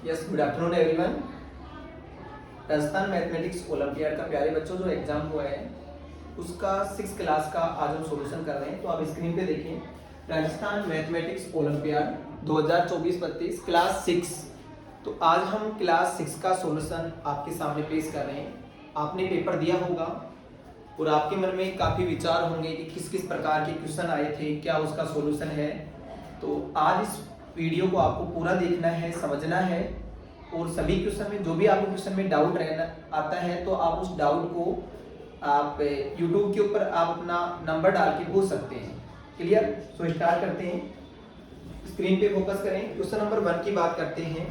Yes, good afternoon everyone. Rajasthan mathematics olympiad का प्यारे बच्चों जो एग्जाम हुआ है उसका 6 क्लास का आज हम सॉल्यूशन कर रहे हैं। तो आप स्क्रीन पे देखिए, राजस्थान मैथमेटिक्स ओलंपियाड 2024-25 क्लास 6। तो आज हम क्लास 6 का सॉल्यूशन आपके सामने पेश कर रहे हैं। आपने पेपर दिया होगा और आपके मन में काफ़ी विचार होंगे कि किस किस प्रकार के क्वेश्चन आए थे, क्या उसका सॉल्यूशन है। तो आज इस वीडियो को आपको पूरा देखना है, समझना है और सभी क्वेश्चन में जो भी आपको क्वेश्चन में डाउट रहना आता है तो आप उस डाउट को आप YouTube के ऊपर आप अपना नंबर डाल के पूछ सकते हैं। क्लियर? सो स्टार्ट करते हैं। स्क्रीन पे फोकस करें। क्वेश्चन नंबर 1 की बात करते हैं।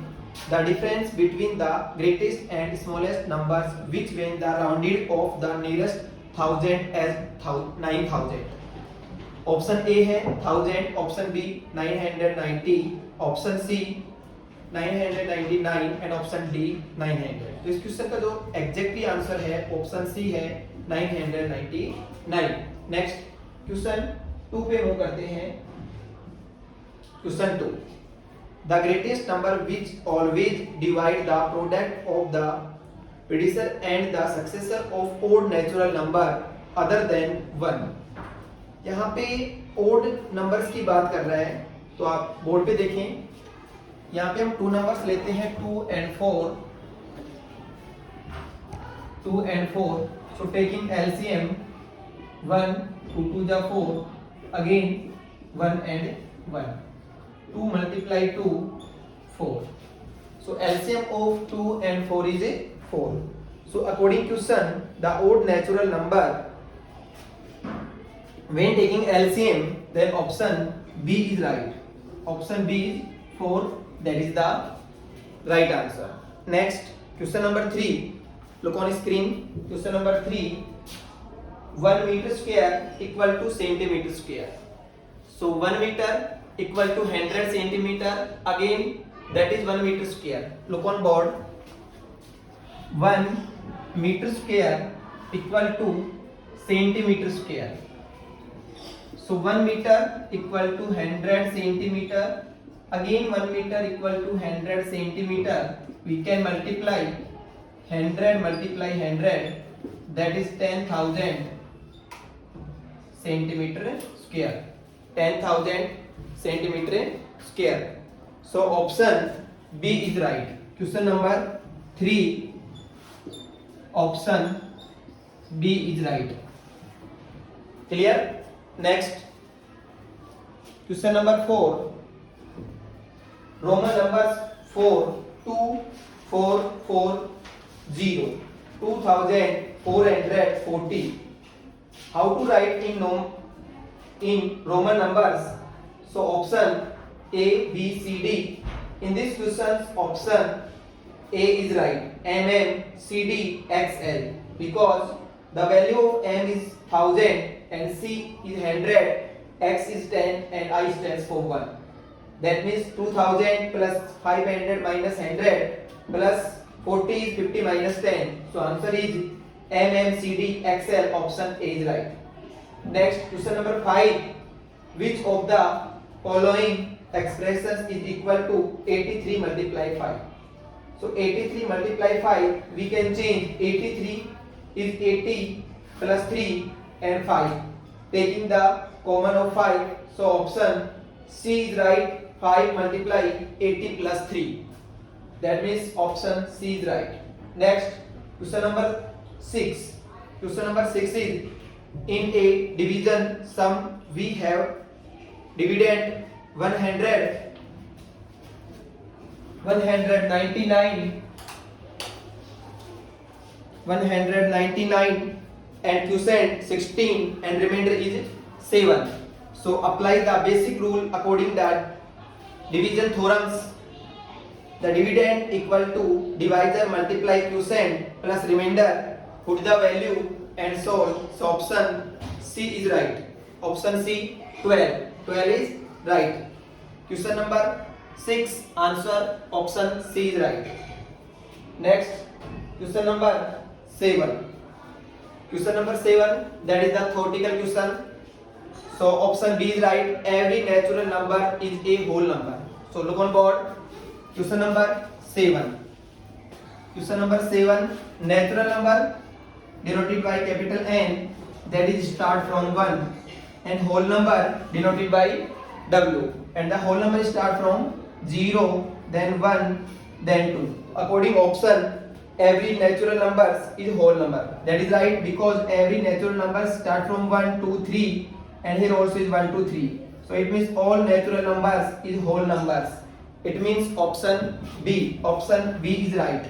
The difference between the greatest and smallest numbers which when the rounded off the nearest 1000 as 9000। Option A है 1000, option B 990, option C 999 and option D 900। तो इस क्वेश्चन का जो एग्जैक्टली आंसर है ऑप्शन सी है 999। नेक्स्ट क्वेश्चन 2 पे move करते हैं। Question 2, the greatest number which always divide the product of the predecessor and the successor of odd natural number other than 1। यहाँ पे ओड नंबर्स की बात कर रहा है। तो आप बोर्ड पे देखें, यहाँ पे हम 2 नंबर्स लेते हैं 2 and 4। सो टेकिंग LCM 1 2 2 जा 4, again 1 and 1, 2 multiply 2 4। So LCM of 2 and 4 is a 4. So according to question, the odd natural number when taking LCM, then option B is right. Option B is 4. That is the right answer. Next, question number 3. Look on screen. Question number 3. 1 meter square equal to centimeter square. So 1 meter equal to 100 centimeter. Again, that is 1 meter square. Look on board. 1 meter square equal to centimeter square. So 1 meter equal to 100 centimeter. Again 1 meter equal to 100 centimeter. We can multiply 100 multiply 100. That is 10,000 centimeter square. 10,000 centimeter square. So option B is right. Question number 3. Option B is right. Clear? Next, question number 4. Roman numbers 4 2 4 4 0 2440. How to write in Roman numbers? So option A, B, C, D. In this question, option A is right. MM, CD, XL. Because the value of M is 1000 and C is 100, X is 10 and I stands for 1. That means 2000 plus 500 minus 100 plus 40 is 50 minus 10. So answer is MMCD XL. Option A is right. Next, question number 5. Which of the following expressions is equal to 83 multiply 5? So 83 multiply 5, we can change 83 is 80 plus 3 and 5. Taking the common of 5, so option C is right. 5 multiply 80 plus 3. That means option C is right. Next, question number 6. Question number 6 is, in a division sum we have dividend 199 and quotient 16 and remainder is 7. So apply the basic rule according that division theorems. The dividend equal to divisor multiply quotient plus remainder. Put the value and solve. So option C is right. Option C 12. 12 is right. Question number 6, answer option C is right. Next, question number 7. Question number 7, that is the theoretical question. So option B is right. Every natural number is a whole number. So look on board. Question number 7. Question number 7. Natural number denoted by capital N, that is start from 1, and whole number denoted by W, and the whole number start from 0, then 1, then 2. According option, every natural numbers is whole number. That is right, because every natural number start from 1, 2, 3, and here also is 1, 2, 3. So it means all natural numbers is whole numbers. It means option B. Option B is right.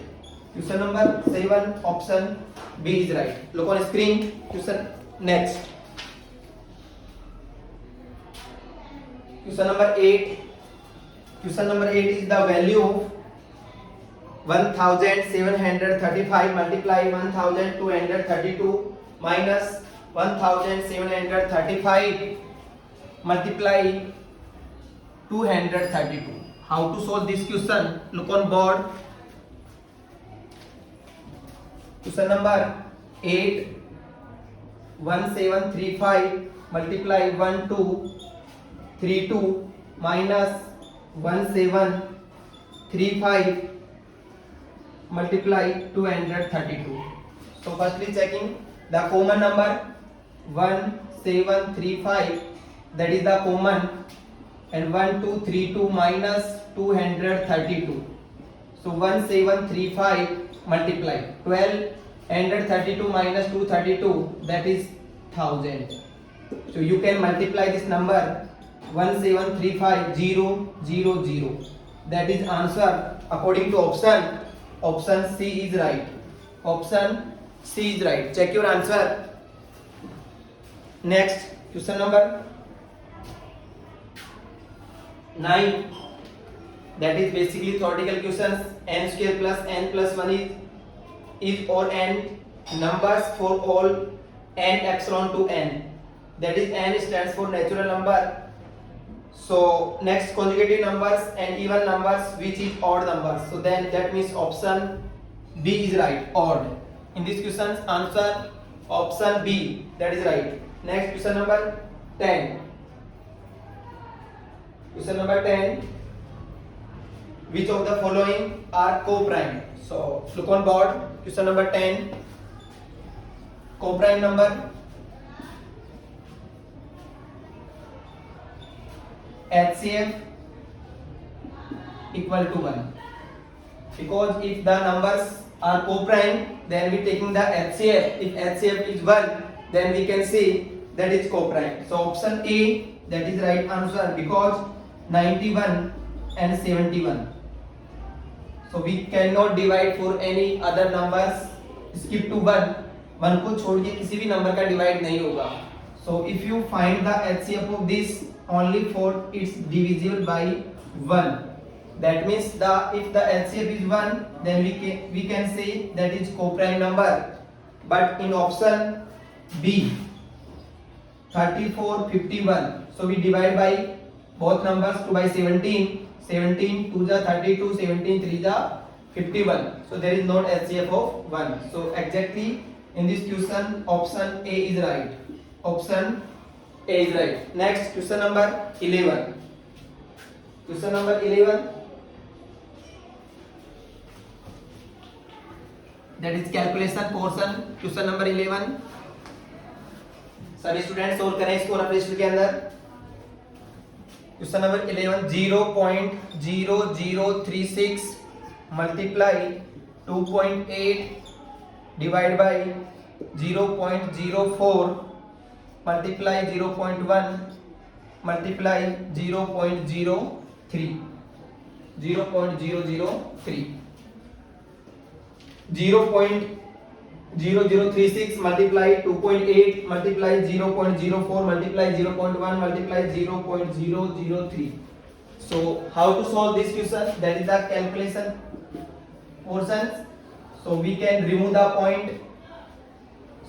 Question number 7, option B is right. Look on screen. Question next. Question number 8. Question number 8 is the value of 1735 multiply 1232 minus 1735 multiply 232. How to solve this question? Look on board. Question number 8. 1735 multiply 1232 minus 1735 multiply 232. So firstly checking the common number 1735, that is the common, and 1232 minus 232. So 1735 multiply 1232 minus 232, that is 1000. So you can multiply this number 1735000. That is answer according to option. Option C is right. Option C is right. Check your answer. Next, question number 9. That is basically theoretical questions. N square plus n plus 1 is or n numbers for all n epsilon to n. That is n stands for natural number. So next, consecutive numbers and even numbers which is odd numbers. So then that means option B is right, odd. In this question's answer option B, that is right. Next, question number 10. Question number 10. Which of the following are co-prime? So look on board. Question number 10. Co-prime number HCF equal to 1. Because if the numbers are co-prime, then we taking the HCF. If HCF is 1, then we can say that is co-prime. So option A, that is right answer, because 91 and 71. So we cannot divide for any other numbers. Skip to 1. 1 को छोड़ के किसी भी number का divide नहीं होगा. So if you find the HCF of this, only for it's divisible by 1. That means if the HCF is 1, then we can say that is co-prime number. But in option B, 34, 51. So we divide by both numbers 2 by 17. 17 2 ja 32, 17 3 ja 51. So there is not HCF of 1. So exactly in this question option A is right. Option A is right. Next, question number 11. Question number 11. That is calculation portion. Question number 11. सभी student solve करें इसको register के अंदर. Question number 11. 0.0036 multiply 2.8 divide by 0.04 multiply 0.1 multiply 0.03. 0.003. 0.0036 multiply 2.8 multiply 0.04 multiply 0.1 multiply 0.003. So how to solve this question? That is the calculation portion. So we can remove the point.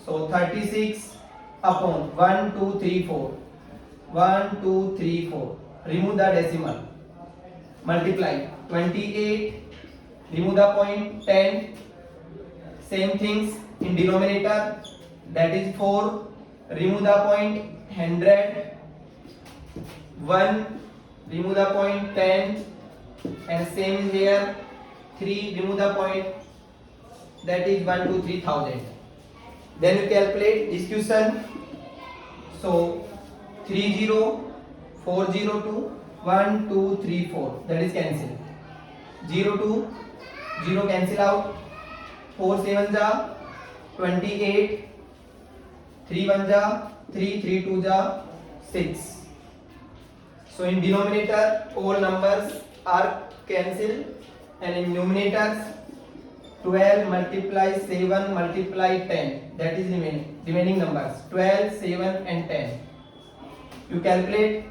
So 36 upon 1 2 3 4. 1 2 3 4. Remove the decimal. Multiply 28. Remove the point 10. Same things in denominator, that is 4. Remove the point 100. 1. Remove the point 10. And same here 3 remove the point, that is 1 2 3000. Then you calculate this question. So 30 402 1 2 3 4, that is cancel. 0 2 0 cancel out. 4 7 ja 28, 3 1 ja 3, 3 2 ja 6. So in denominator all numbers are cancelled, and in numerators 12 multiply 7 multiply 10, that is remaining numbers 12, 7 and 10. You calculate.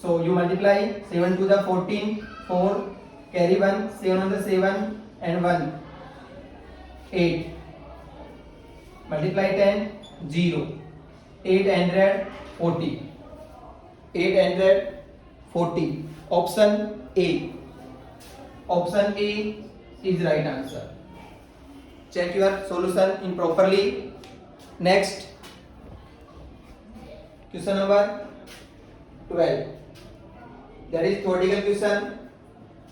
So you multiply 7 to the 14, 4, carry 1, 7 on the 7 and 1, 8. Multiply 10, 0. 840. 840. Option A. Option A is right answer. Check your solution in properly. Next, question number 12. That is theoretical question.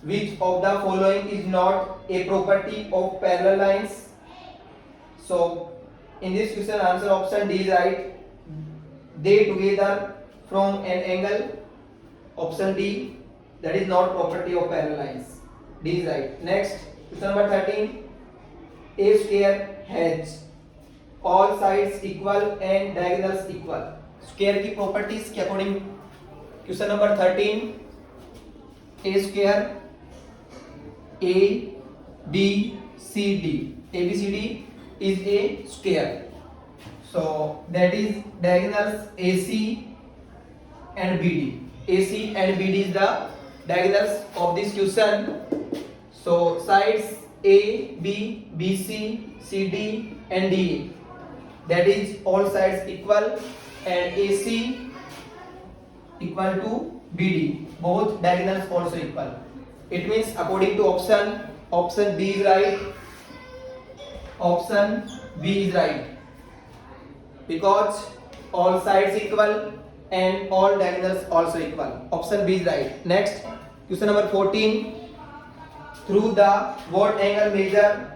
Which of the following is not a property of parallel lines? So in this question answer option D is right. They together from an angle. Option D, that is not property of parallel lines. D is right. Next, question number 13. A square has all sides equal and diagonals equal. Square की properties के according question number 13. A square A B C D. A B C D is a square. So that is diagonals AC and BD. AC and BD is the diagonals of this question. So sides A, B, BC, CD and DA, that is all sides equal, and AC equal to BD, both diagonals also equal. It means according to option B is right. Option B is right because all sides equal and all diagonals also equal. Option B is right. Next, question number 14. Through the what angle measure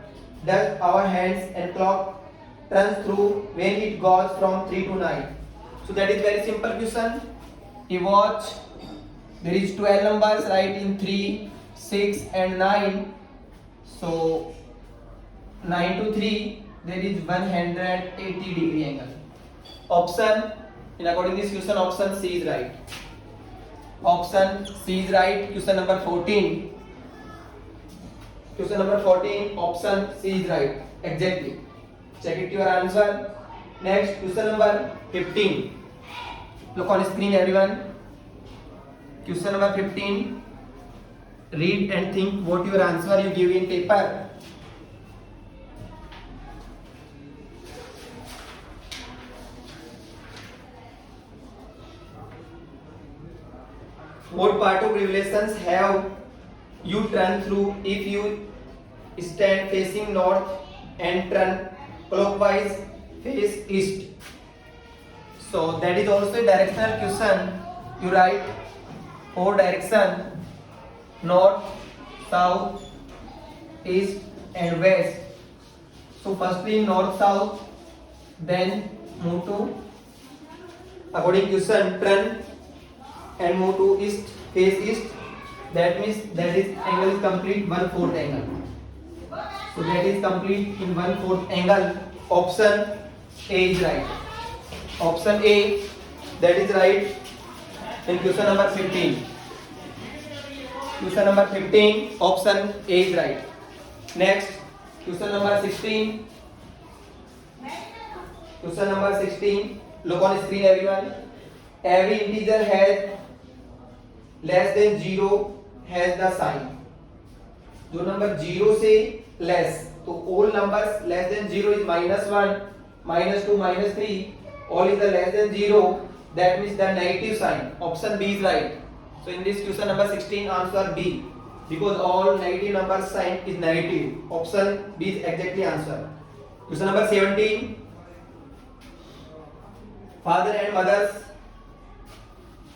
does our hands and clock turns through when it goes from 3 to 9? So that is very simple question. A watch, there is 12 numbers, right, in 3, 6 and 9. So 9 to 3, there is 180 degree angle. Option, in according to this question, option C is right. Option C is right. Question number 14. Question number 14, option C is right. Exactly. Check it your answer. Next, question number 15. Look on screen, everyone. Question number 15. Read and think what your answer you give in paper. What part of revelations have you turn through if you stand facing north and turn clockwise face east? So that is also a directional question. You write 4 direction: north, south, east and west. So firstly north south, then move to, according to question, turn and move to east, face east. That means that is angle is complete 1/4 angle. So that is complete in 1/4 angle. Option A is right. Option A, that is right in question number 15. Question number 15, option A is right. Next, question number 16. Question number 16. Look on screen, everyone. Every integer has less than 0 has the sign. जो number 0 से less, तो all numbers less than 0 is -1, -2, -3. All is the less than 0. That means the negative sign. Option B is right. So in this question number 16, answer B, because all negative number sign is negative. Option B is exactly answer. Question number 17. Father and mother's,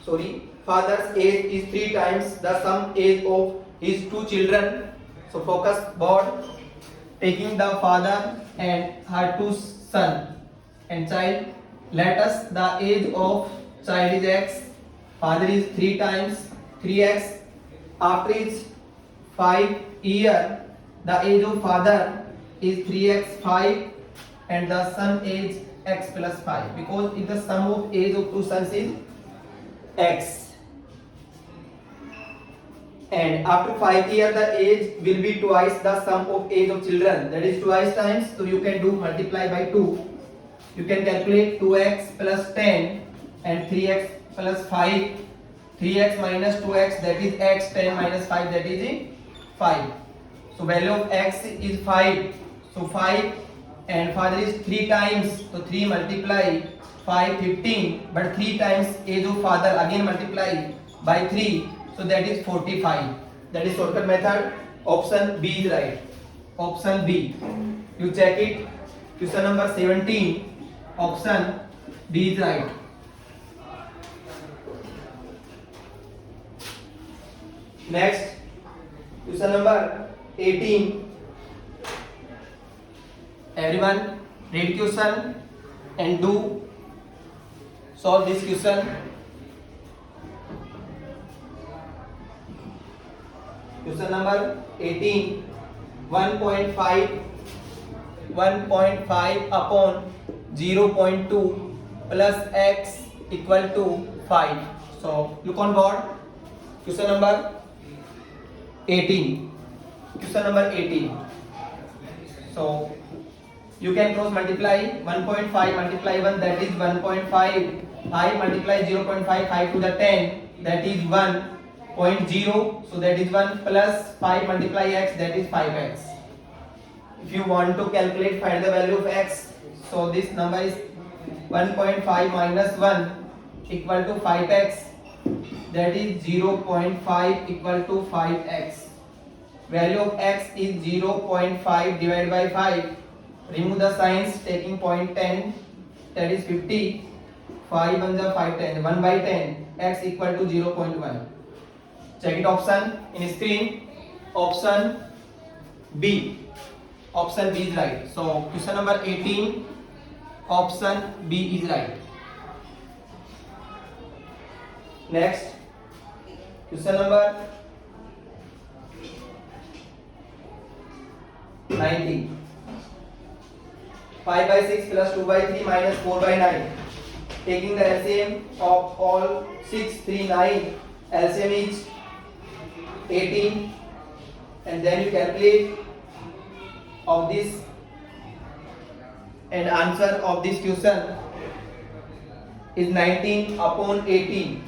sorry, father's age is 3 times the sum age of his 2 children. So focus board. Taking the father and her 2 son and child. Let us the age of child is x. Father is 3 times 3x. After its 5 year, the age of father is 3x 5 and the son age x plus 5, because if the sum of age of 2 sons is x. And after 5 years the age will be twice the sum of age of children, that is twice times, so you can do multiply by 2. You can calculate 2x plus 10 and 3x plus 5. 3x minus 2x, that is x. 10 minus 5, that is 5. So value of x is 5. So 5 and father is 3 times. So 3 multiply 5, 15. But 3 times age of father, again multiply by 3. So that is 45. That is shortcut method. Option B is right. Option B. You check it. Question number 17. Option B is right. Next, question number 18. Everyone read question and do solve this question. Question number 18. 1.5 upon 0.2 plus x equal to 5. So look on board. Question number 18. Question number 18. So you can cross multiply 1.5 multiply 1, that is 1.5. 5 multiply 0.5, 5 to the 10, that is 1.0. So that is 1 plus 5 multiply x, that is 5x. If you want to calculate, find the value of x. So this number is 1.5 minus 1 equal to 5x. That is 0.5 equal to 5x. Value of x is 0.5 divided by 5. Remove the signs, taking point 10, that is 50. 5 1 is 5 10, 1 by 10, x equal to 0.1. Check it option in screen. Option B. Option B is right. So question number 18. Option B is right. Next, question number 19. 5 by 6 plus 2 by 3 minus 4 by 9. Taking the LCM of all 6, 3, 9. LCM is 18. And then you calculate of this, and answer of this question is 19 upon 18.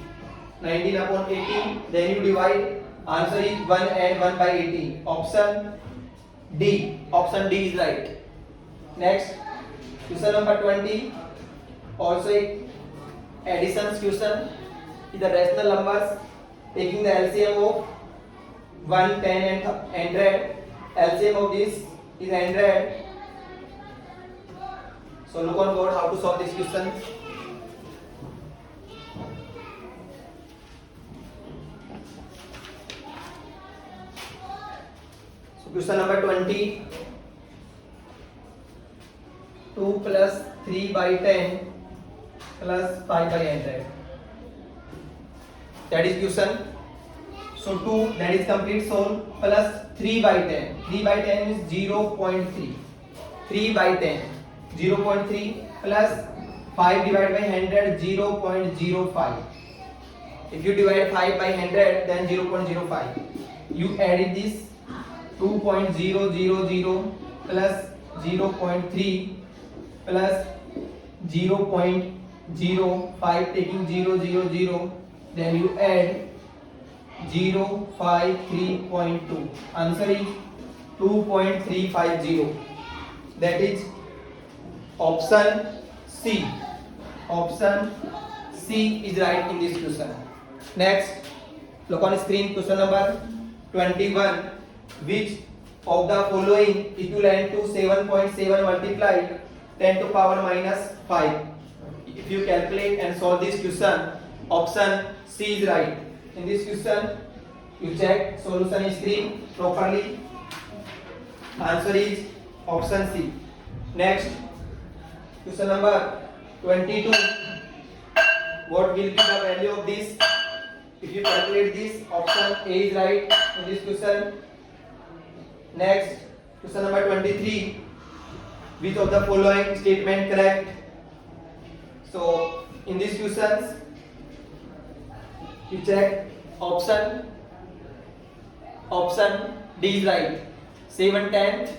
19 upon 18. Then you divide. Answer is 1 and 1 by 18. Option D. Option D is right. Next, question number 20. Also addition question. Is the rational numbers. Taking the LCM of 1, 10 and 100. LCM of this is 100. So look on board how to solve this question. So question number 20. 2 plus 3 by 10 plus 5 by 100. That is question. So 2, that is complete solve, plus 3 by 10. 3 by 10 is 0.3. 3 by 10, 0.3 plus 5 divided by 100, 0.05. If you divide 5 by 100, then 0.05. You added this 2.000 plus 0.3 plus 0.05, taking 000, then you add 053.2. Answer is 2.350. That is option C. Option C is right in this question. Next, look on screen. Question number 21. Which of the following equivalent to 7.7 multiply 10 to power minus 5? If you calculate and solve this question, Option C is right. In this question, you check solution screen properly. Answer is option C. Next, question number 22. What will be the value of this? If you calculate this, option A is right in this question. Next, question number 23. Which of the following statement correct? So, in these questions, you check option D is right. 7/10.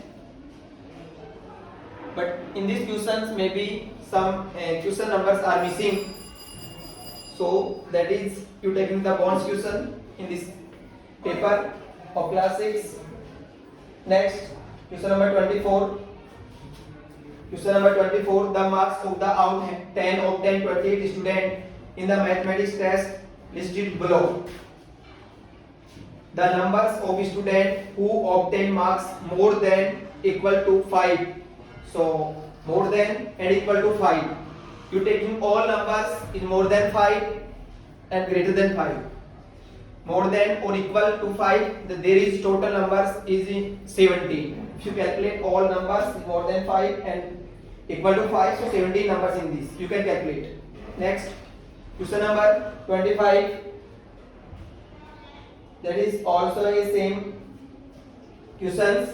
But in these questions, maybe some question numbers are missing. So that is you taking the bonds question in this paper of class 6. Next, question number 24. Question number 24. The marks of the out 10 of 10 28 student in the mathematics test listed below. The numbers of students who obtain marks more than equal to 5. So more than and equal to 5. You taking all numbers in more than 5 and greater than 5. More than or equal to 5, there is total numbers is in 17. If you calculate all numbers more than 5 and equal to 5, so 17 numbers in this you can calculate. Next, question number 25. That is also a same questions.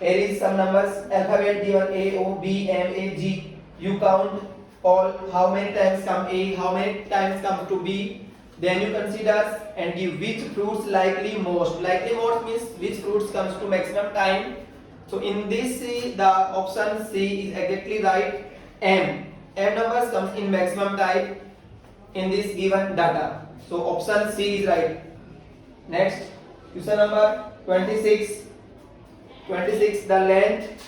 Here is some numbers, alphabet given A, O, B, M, A, G. You count all how many times come A, how many times come to B. Then you consider and give which fruits likely most. Likely most means which fruits comes to maximum time. So in this the option C is exactly right. M numbers comes in maximum time in this given data. So option C is right. Next, question number 26. 26. The length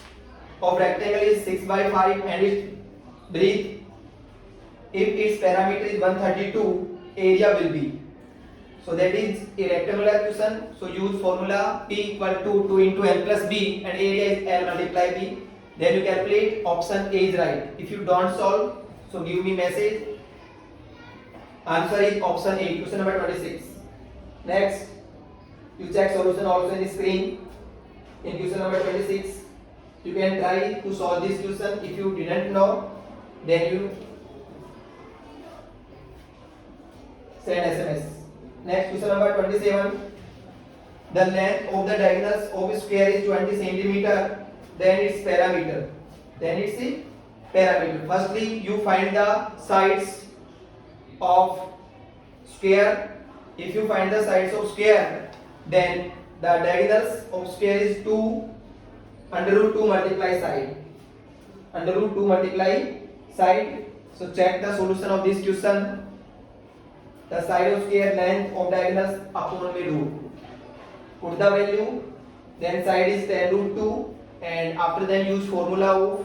of rectangle is 6/5 and its breadth, if its parameter is 132, area will be. So that is a rectangular question. So use formula P equal to 2 into L plus B and area is L multiply B. Then you calculate. Option A is right. If you don't solve, so give me message. Answer is option A. Question number 26. Next, you check solution also in the screen. In question number 26, you can try to solve this question. If you didn't know, then you send SMS. Next, question number 27. The length of the diagonals of a square is 20 centimeter. Then its parameter. Firstly, you find the sides of square. If you find the sides of square, then the diagonals of square is 2 under root 2 multiply side. Under root 2 multiply side. So check the solution of this question. The side of square length of diagonals upon with root. Put the value. Then side is 10 root 2. And after that use formula of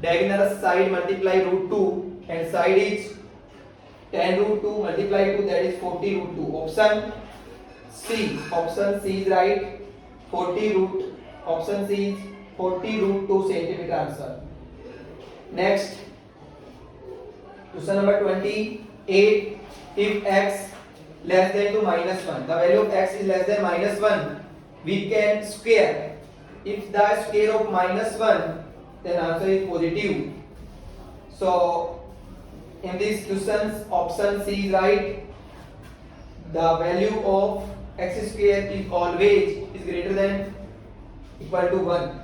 diagonal side multiply root 2. And side is 10 root 2 multiply 2, that is 40 root 2. Option C is right. 40 root. Option C is 40 root 2 centimeter answer. Next, question number 28. If x less than to minus 1, the value of x is less than minus 1, we can square. If the square of minus 1, then answer is positive. So in these questions, option C is right. The value of x square is always greater than equal to 1.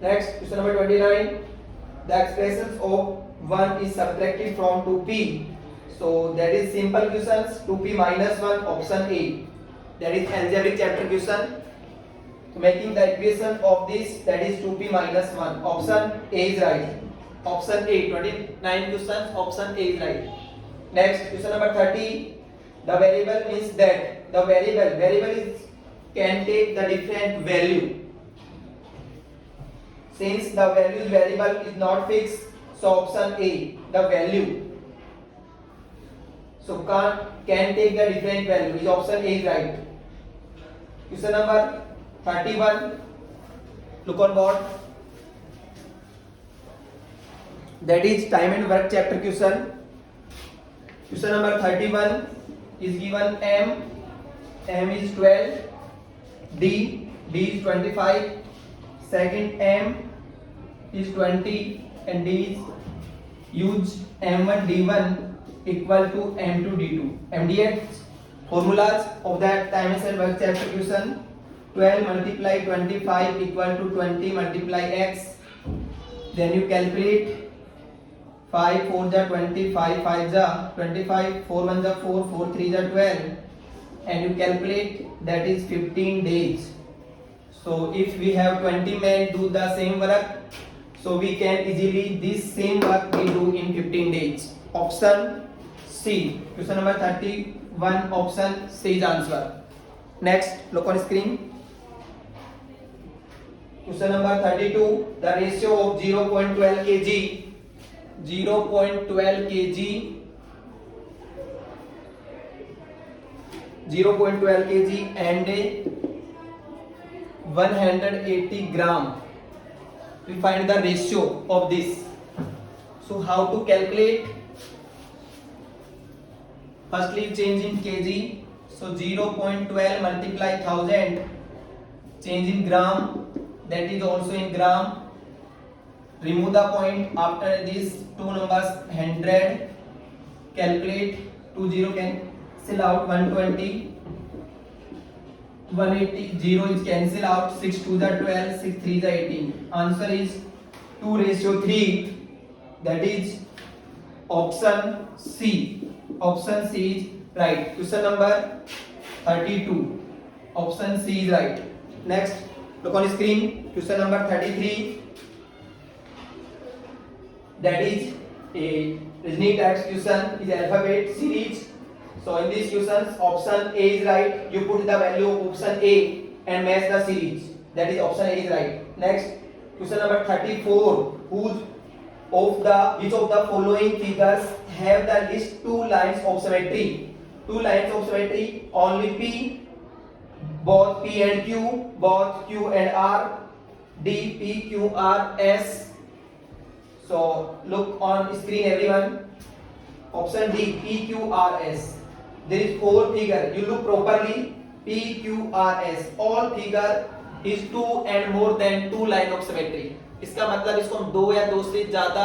Next, question number 29. The expressions of 1 is subtracted from 2p. So that is simple questions. 2p minus 1, option A. That is algebraic chapter question. So making the equation of this, that is 2p minus 1. Option A is right. Option A. 29 questions. Option A is right. Next, question number 30. The variable means that the variable is can take the different value. Since the value variable is not fixed, so option A, the value. So can take the different value. Is option A is right. Question number 31. Look on board. That is time and work chapter question. Question number 31 is given M is 12, D is 25, second M is 20 and D is use M1 D1 equal to M2 D2. MDX formulas of that dimension work chapter question. 12 multiply 25 equal to 20 multiply x. Then you calculate 5 4 जा 25 5 जा 25 4 1 जा 4 4 3 जा 12 and you calculate that is 15 days. So if we have 20 men do the same work, so we can easily this same work we do in 15 days. Option C. Question number 31 option C is answer. Next, look on screen. Question number 32. The ratio of 0.12 kg 0.12 kg and 180 gram. We find the ratio of this. So how to calculate? Firstly change in kg. So 0.12 multiply 1000 change in gram, that is also in gram. Remove the point after these two numbers 100. Calculate 20 cancel out 120. 180 0 is cancel out 6 2 the 12 6 3 the 18. Answer is 2:3, that is option C. Option C is right. Question number 32. Option C is right. Next, look on screen. Question number 33. That is a reasoning type question, is alphabet series. So in this question, option A is right. You put the value of option A and match the series. That is option A is right. Next, question number 34. Which of the following figures have the least two lines of symmetry? Two lines of symmetry, only P, both P and Q, both Q and R, D, P, Q, R, S. So look on screen everyone. Option D, P, Q, R, S. There is four figure. You look properly. P, Q, R, S. All figure is two and more than two line of symmetry. इसका मतलब इसको हम दो या दो से ज्यादा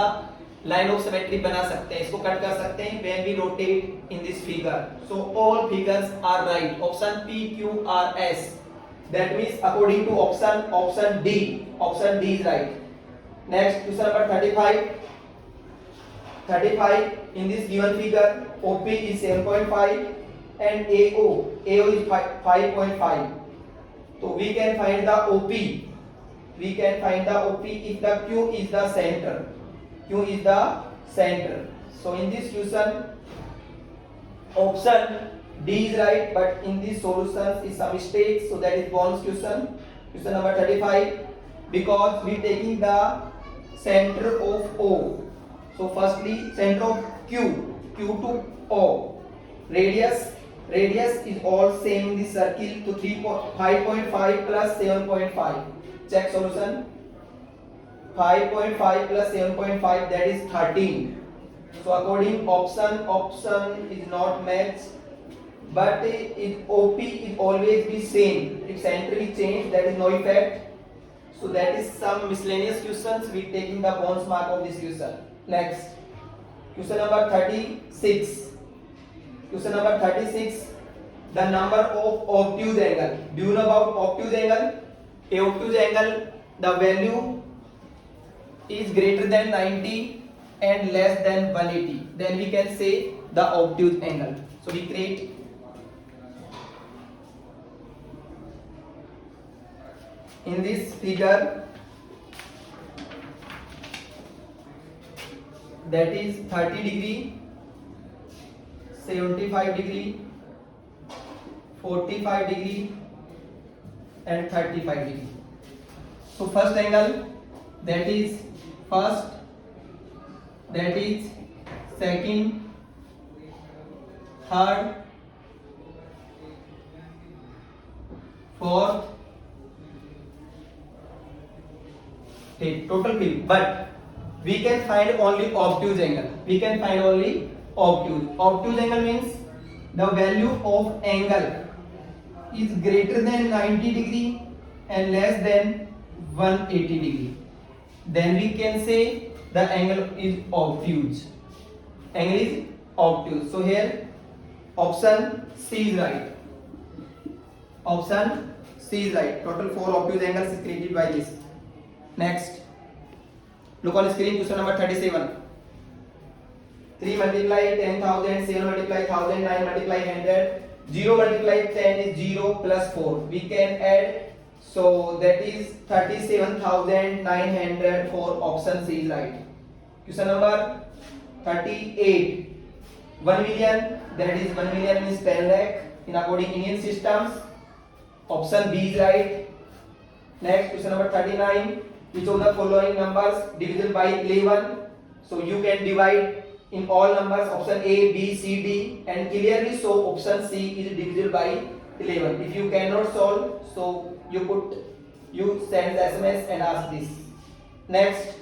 line of symmetry बना सकते हैं, इसको कट कर सकते हैं when we rotate in this figure. So all figures are right. Option P, Q, R, S. That means according to option D. Option D is right. Next, question number 35. 35 in this given figure, OP is 7.5 and AO is 5.5. So we can find the OP. We can find the OP if the Q is the center. Q is the center. So in this question, option D is right, but in this solution is some mistake. So that is bonus question. Question number 35. Because we taking the center of O. So firstly, center of Q to O. Radius is all same in this circle. To 5.5 plus 7.5. Check solution. 5.5 plus 7.5, that is 13. So according option is not matched, but OP is always be same. If center is changed, that is no effect. So that is some miscellaneous questions. We taking the bonus mark of this question. Next, question number 36. Question number 36. The number of obtuse angle. Do you know about obtuse angle? A obtuse angle, the value is greater than 90 and less than 180. Then we can say the obtuse angle. So we create in this figure, that is 30 degree, 75 degree, 45 degree and 35 degree. So first angle, that is first, that is second, third, fourth, fifth, total 5. But we can find only obtuse angle. We can find only obtuse. Obtuse angle means the value of angle is greater than 90 degree and less than 180 degree. Then we can say the angle is obtuse. Angle is obtuse. So here option C is right. Option C is right. Total 4 obtuse angles is created by this. Next, look on screen, question number 37. 3 multiply 10,000, 7 multiply 1,000, 9 multiply 100, 0 multiply 10 is 0 plus 4. We can add, so that is 37,900 for option C is right. Question number 38. 1 million, that is 1 million means 10 lakh in according Indian systems. Option B is right. Next, question number 39. Which of the following numbers divisible by 11? So you can divide in all numbers option A, B, C, D and clearly show option C is divisible by 11. If you cannot solve, so you send the SMS and ask this. Next,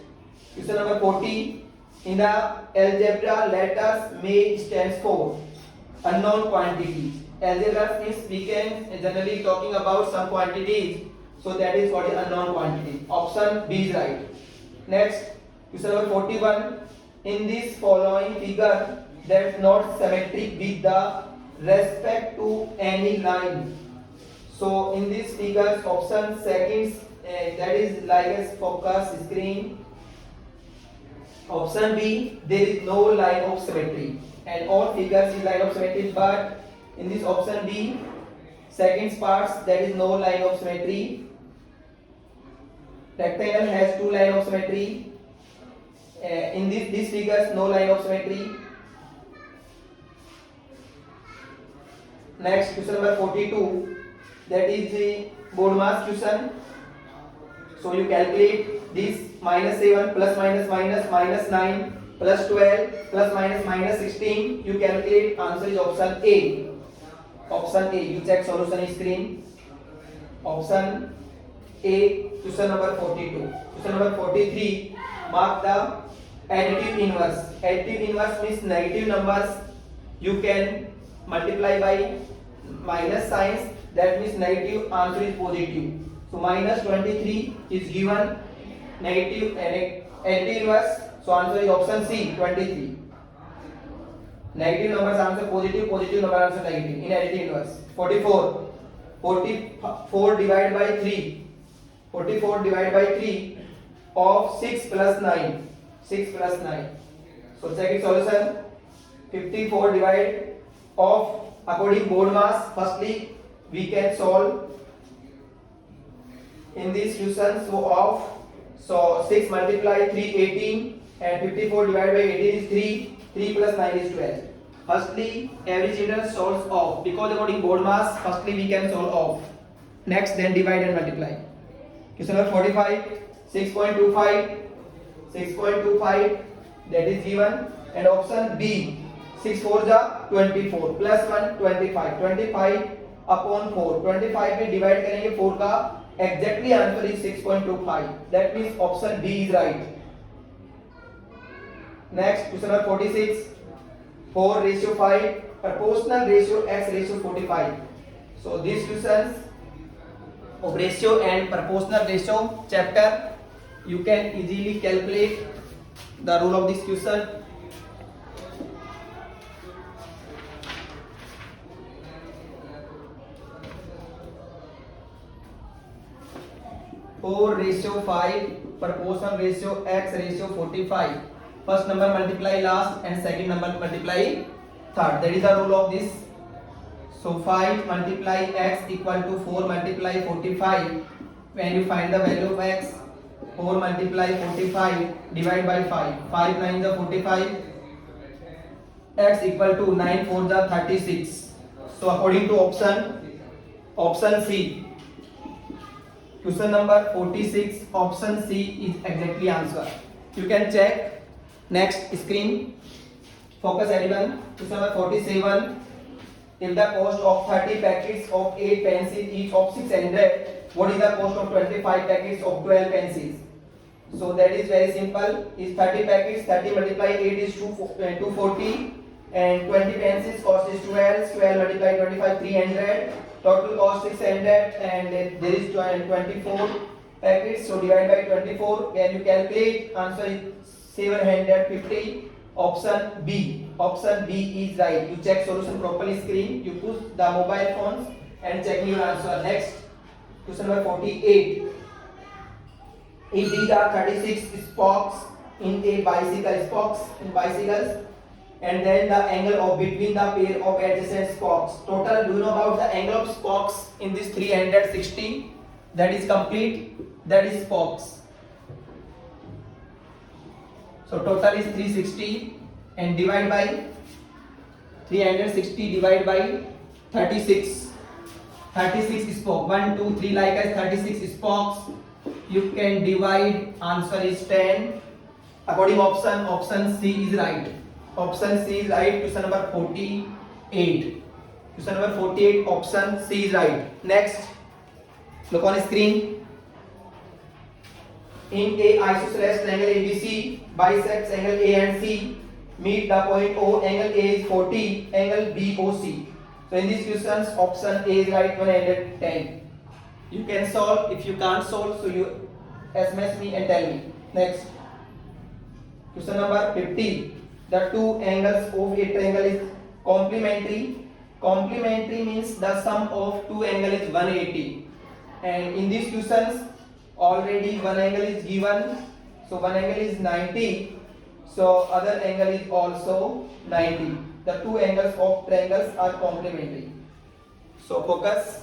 question number 40. In the algebra, letters may stands for unknown quantity. Algebra means we can generally talking about some quantities, so that is what is unknown quantity. Option B is right. Next, question number 41. In this following figure, that's not symmetric with the respect to any line. So in this figure, option second, that is like as focus screen. Option B, there is no line of symmetry, and all figures is line of symmetry, but in this option B, second parts, there is no line of symmetry. Rectangle has 2 line of symmetry. In these figures, no line of symmetry. Next, question number 42. That is the board mass question. So you calculate this -7 plus minus minus minus 9 plus 12 plus minus minus 16. You calculate, answer is option A. Option A. You check solution screen. Option A. Question number 42. Question number 43. Mark the additive inverse. Additive inverse means negative numbers you can multiply by minus signs. That means negative, answer is positive. So minus 23 is given negative additive inverse. So answer is option C, 23. Negative numbers answer positive, positive number answer negative in additive inverse. 44. 44 divided by 3. 44 divided by 3 of 6 plus 9. 6 plus 9. So second solution, 54 divided of according board mass. Firstly, we can solve in this question. So 6 multiply 3, 18 and 54 divided by 18 is 3. 3 plus 9 is 12. Firstly, every children solves off because according board mass, firstly we can solve off. Next, then divide and multiply. Question number 45, 6.25, 6.25 that is given, and option B, 6 4 जा 24 plus 1 25, 25 upon 4, 25 में divide करेंगे 4 का exactly answer is 6.25. That means option B is right. Next, question number 46, 4:5, proportional ratio x ratio 45. So these questions of ratio and proportional ratio chapter, you can easily calculate the rule of this question. Four ratio 5, proportional ratio x ratio 45. First number multiply last and second number multiply third. That is the rule of this. So 5 multiply x equal to 4 multiply 45. When you find the value of x, 4 multiply 45 divide by 5. 5 9 is 45. X equal to 9 4 is 36. So according to option C, question number 46, option C is exactly answer. You can check. Next screen, focus everyone. Question number 47. If the cost of 30 packets of 8 pencils each of 600, what is the cost of 25 packets of 12 pencils? So that is very simple. Is 30 packets, 30 multiply 8 is 240. and 20 pencils cost is 12, 12 multiplied 25, 300, total cost 600, and there is 24 packets, so divide by 24. When you calculate, answer is 750. Option B is right. You check solution properly screen, you push the mobile phones and check your answer. Next, question number 48. If these are 36 spokes in a bicycle, spokes in bicycles, and then the angle of between the pair of adjacent spokes. Total, do you know about the angle of spokes in this 360? That is complete. That is spokes. So total is 360 and divide by 360 divided by 36. 36 spokes. 1, 2, 3 like as 36 spokes. You can divide. Answer is 10. According option C is right. Option C is right. Question number 48. Question number 48. Option C is right. Next, look on screen. In a isosceles triangle ABC, bisects angle A and C, meet the point O. Angle A is 40. Angle BOC. So in these questions, option A is right. 110. You can solve. If you can't solve, so you SMS me and tell me. Next, question number 50. The two angles of a triangle is complementary. Complementary means the sum of two angles is 180. And in these questions, already one angle is given. So one angle is 90. So other angle is also 90. The two angles of triangles are complementary. So focus.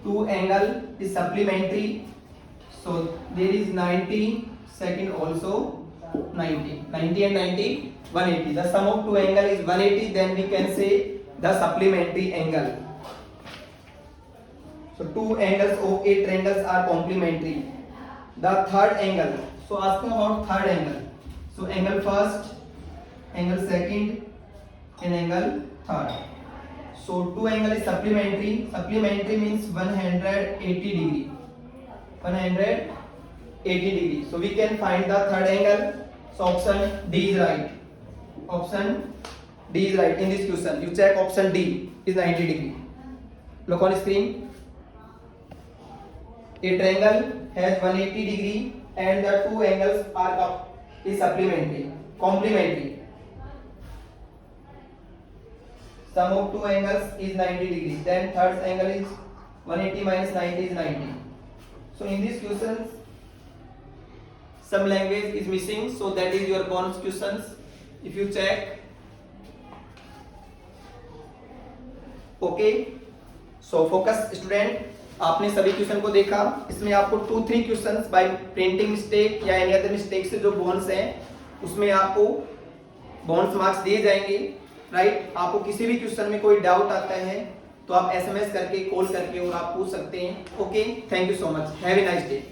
Two angle is supplementary. So there is 90, second also 90. 90 and 90, 180. The sum of two angle is 180. Then we can say the supplementary angle. So two angles of a triangle are complementary. The third angle. So asking about third angle. So angle first, angle second, and angle third. So two angle is supplementary. Supplementary means 180 degree. 180 degree. So we can find the third angle. So option D is right. Option D is right in this question. You check option D is 90 degree. Look on screen. A triangle has 180 degree and the two angles are is supplementary, complementary. Sum of two angles is 90 degrees. Then third angle is 180 minus 90 is 90. So in these questions, some language is missing. So that is your bonus questions. If you check, okay. So focus student. आपने सभी question को देखा. इसमें आपको 2-3 questions bye printing mistake या any other mistake से जो bonus हैं उसमें आपको बोनस मार्क्स दिए जाएंगे. राइट. आपको किसी भी क्वेश्चन में कोई डाउट आता है तो आप एसएमएस करके, कॉल करके और आप पूछ सकते हैं. Okay. Thank you so much. Have a nice day.